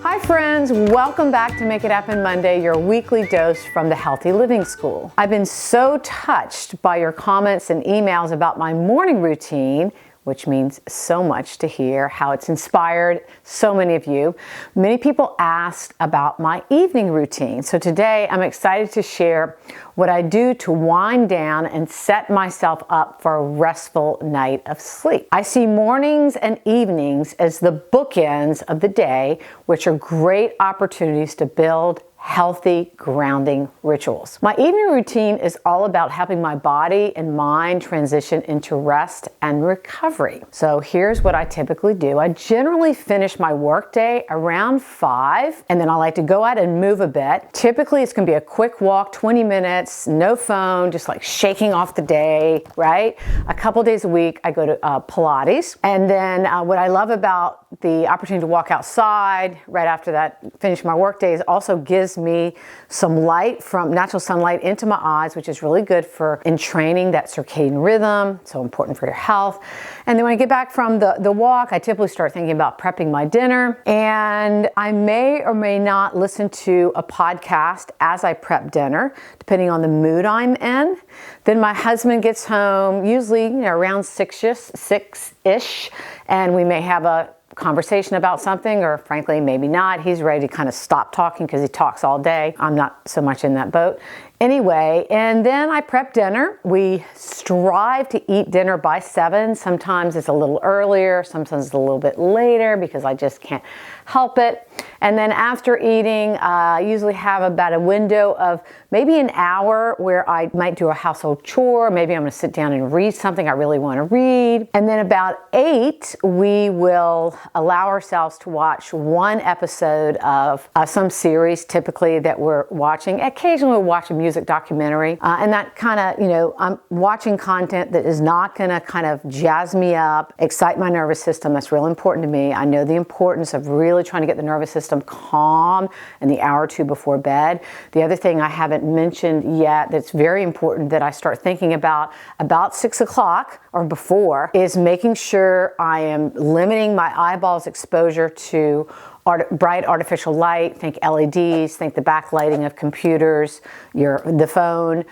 Hi friends, welcome back to Make It Happen Monday, your weekly dose from the Healthy Living School. I've been so touched by your comments and emails about my morning routine, which means so much to hear how it's inspired so many of you. Many people asked about my evening routine. So today I'm excited to share what I do to wind down and set myself up for a restful night of sleep. I see mornings and evenings as the bookends of the day, which are great opportunities to build healthy grounding rituals. My evening routine is all about helping my body and mind transition into rest and recovery. So here's what I typically do. I generally finish my workday around 5, and then I like to go out and move a bit. Typically it's gonna be a quick walk, 20 minutes, no phone, just like shaking off the day, right? A couple days a week I go to Pilates. And then what I love about the opportunity to walk outside right after that, finish my workday, is also gives me some light from natural sunlight into my eyes, which is really good for entraining that circadian rhythm, so important for your health. And then when I get back from the walk, I typically start thinking about prepping my dinner, and I may or may not listen to a podcast as I prep dinner, depending on the mood I'm in. Then my husband gets home, usually around 6-ish, and we may have a conversation about something, or frankly, maybe not. He's ready to kind of stop talking because he talks all day. I'm not so much in that boat. Anyway, and then I prep dinner. We strive to eat dinner by 7. Sometimes it's a little earlier, sometimes it's a little bit later because I just can't help it. And then after eating, I usually have about a window of maybe an hour where I might do a household chore. Maybe I'm going to sit down and read something I really want to read. And then about 8, we will allow ourselves to watch one episode of some series, typically that we're watching. Occasionally we'll watch a music documentary, and that kind of, I'm watching content that is not going to kind of jazz me up, excite my nervous system. That's real important to me. I know the importance of really trying to get the nervous system calm in the hour or two before bed. The other thing I haven't mentioned yet that's very important that I start thinking about 6 o'clock or before is making sure I am limiting my eyeballs exposure to bright artificial light. Think LEDs, think the backlighting of computers, the phone.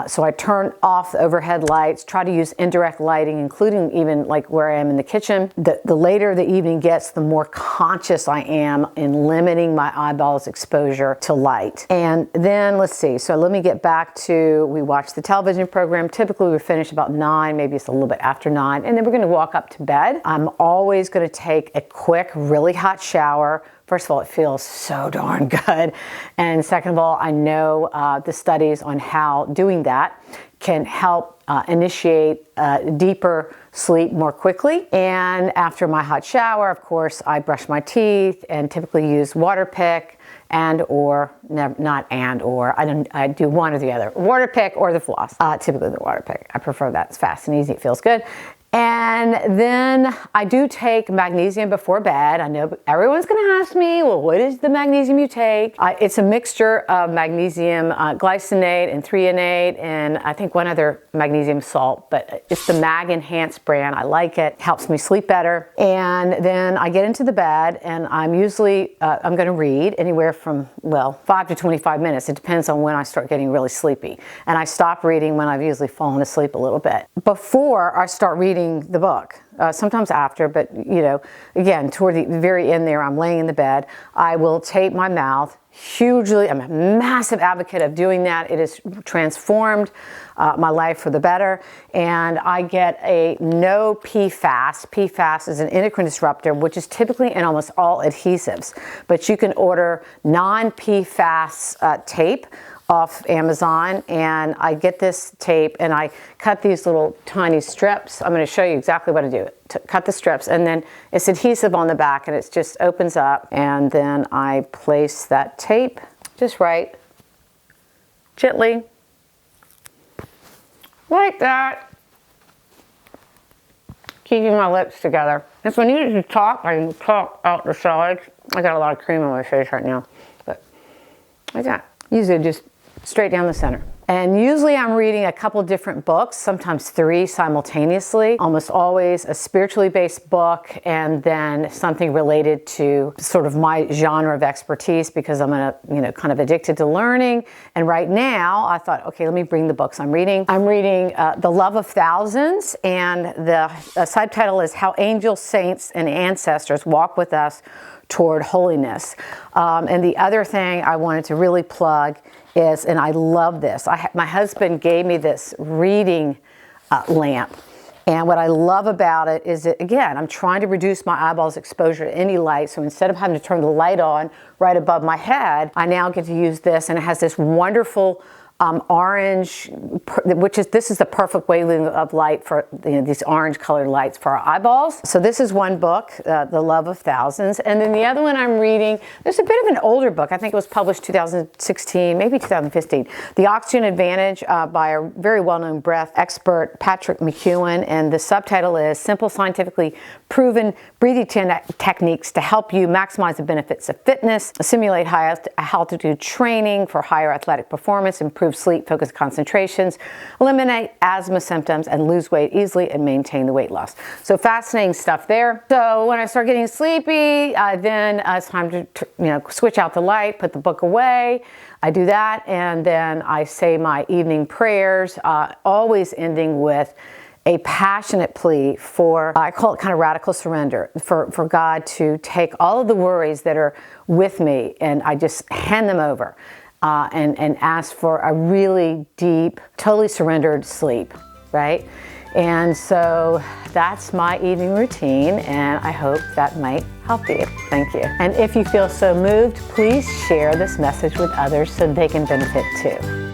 So I turn off the overhead lights, try to use indirect lighting, including even like where I am in the kitchen. The later the evening gets, the more conscious I am in limiting my eyeballs exposure to light. And then let's see, so let me get back to, we watch the television program. Typically we finish about 9, maybe it's a little bit after 9, and then we're gonna walk up to bed. I'm always gonna take a quick, really hot shower. First of all, it feels so darn good. And second of all, I know the studies on how doing that can help initiate deeper sleep more quickly. And after my hot shower, of course, I brush my teeth and typically use water pick I do one or the other. Water pick or the floss. Typically the water pick. I prefer that. It's fast and easy. It feels good. And then I do take magnesium before bed. I know everyone's going to ask me, well, what is the magnesium you take? It's a mixture of magnesium glycinate and threonate and I think one other magnesium salt, but it's the Mag Enhanced brand. I like it. Helps me sleep better. And then I get into the bed and I'm usually, I'm going to read anywhere from, 5 to 25 minutes. It depends on when I start getting really sleepy. And I stop reading when I've usually fallen asleep a little bit. Before I start reading the book, sometimes after, but again, toward the very end there, I'm laying in the bed. I will tape my mouth. I'm a massive advocate of doing that. It has transformed my life for the better. And I get a no PFAS. PFAS is an endocrine disruptor, which is typically in almost all adhesives. But you can order non-PFAS tape off Amazon, and I get this tape and I cut these little tiny strips. I'm going to show you exactly what to do. Cut the strips, and then it's adhesive on the back, and it just opens up, and then I place that tape just right, gently, like that, keeping my lips together. If I needed to talk, I can talk out the sides. I got a lot of cream on my face right now, but like that. Usually just straight down the center. And usually I'm reading a couple different books, sometimes 3 simultaneously, almost always a spiritually based book and then something related to sort of my genre of expertise, because I'm kind of addicted to learning. And right now I thought, okay, let me bring the books I'm reading. I'm reading The Love of Thousands, and the subtitle is How Angels, Saints, and Ancestors Walk with Us Toward Holiness. And the other thing I wanted to really plug is, and I love this, my husband gave me this reading lamp. And what I love about it is that, again, I'm trying to reduce my eyeballs exposure to any light. So instead of having to turn the light on right above my head, I now get to use this, and it has this wonderful orange, this is the perfect wavelength of light for these orange colored lights for our eyeballs. So this is one book, The Love of Thousands. And then the other one I'm reading, there's a bit of an older book. I think it was published 2016, maybe 2015. The Oxygen Advantage by a very well-known breath expert, Patrick McEwen. And the subtitle is Simple Scientifically Proven Breathing Techniques to Help You Maximize the Benefits of Fitness, Simulate High Altitude Training for Higher Athletic Performance, Improve sleep, focus concentrations, eliminate asthma symptoms, and lose weight easily and maintain the weight loss. So fascinating stuff there. So when I start getting sleepy, then it's time to switch out the light, put the book away. I do that, and then I say my evening prayers, always ending with a passionate plea for, I call it kind of radical surrender, for God to take all of the worries that are with me, and I just hand them over. And ask for a really deep, totally surrendered sleep, right? And so that's my evening routine, and I hope that might help you. Thank you. And if you feel so moved, please share this message with others so they can benefit too.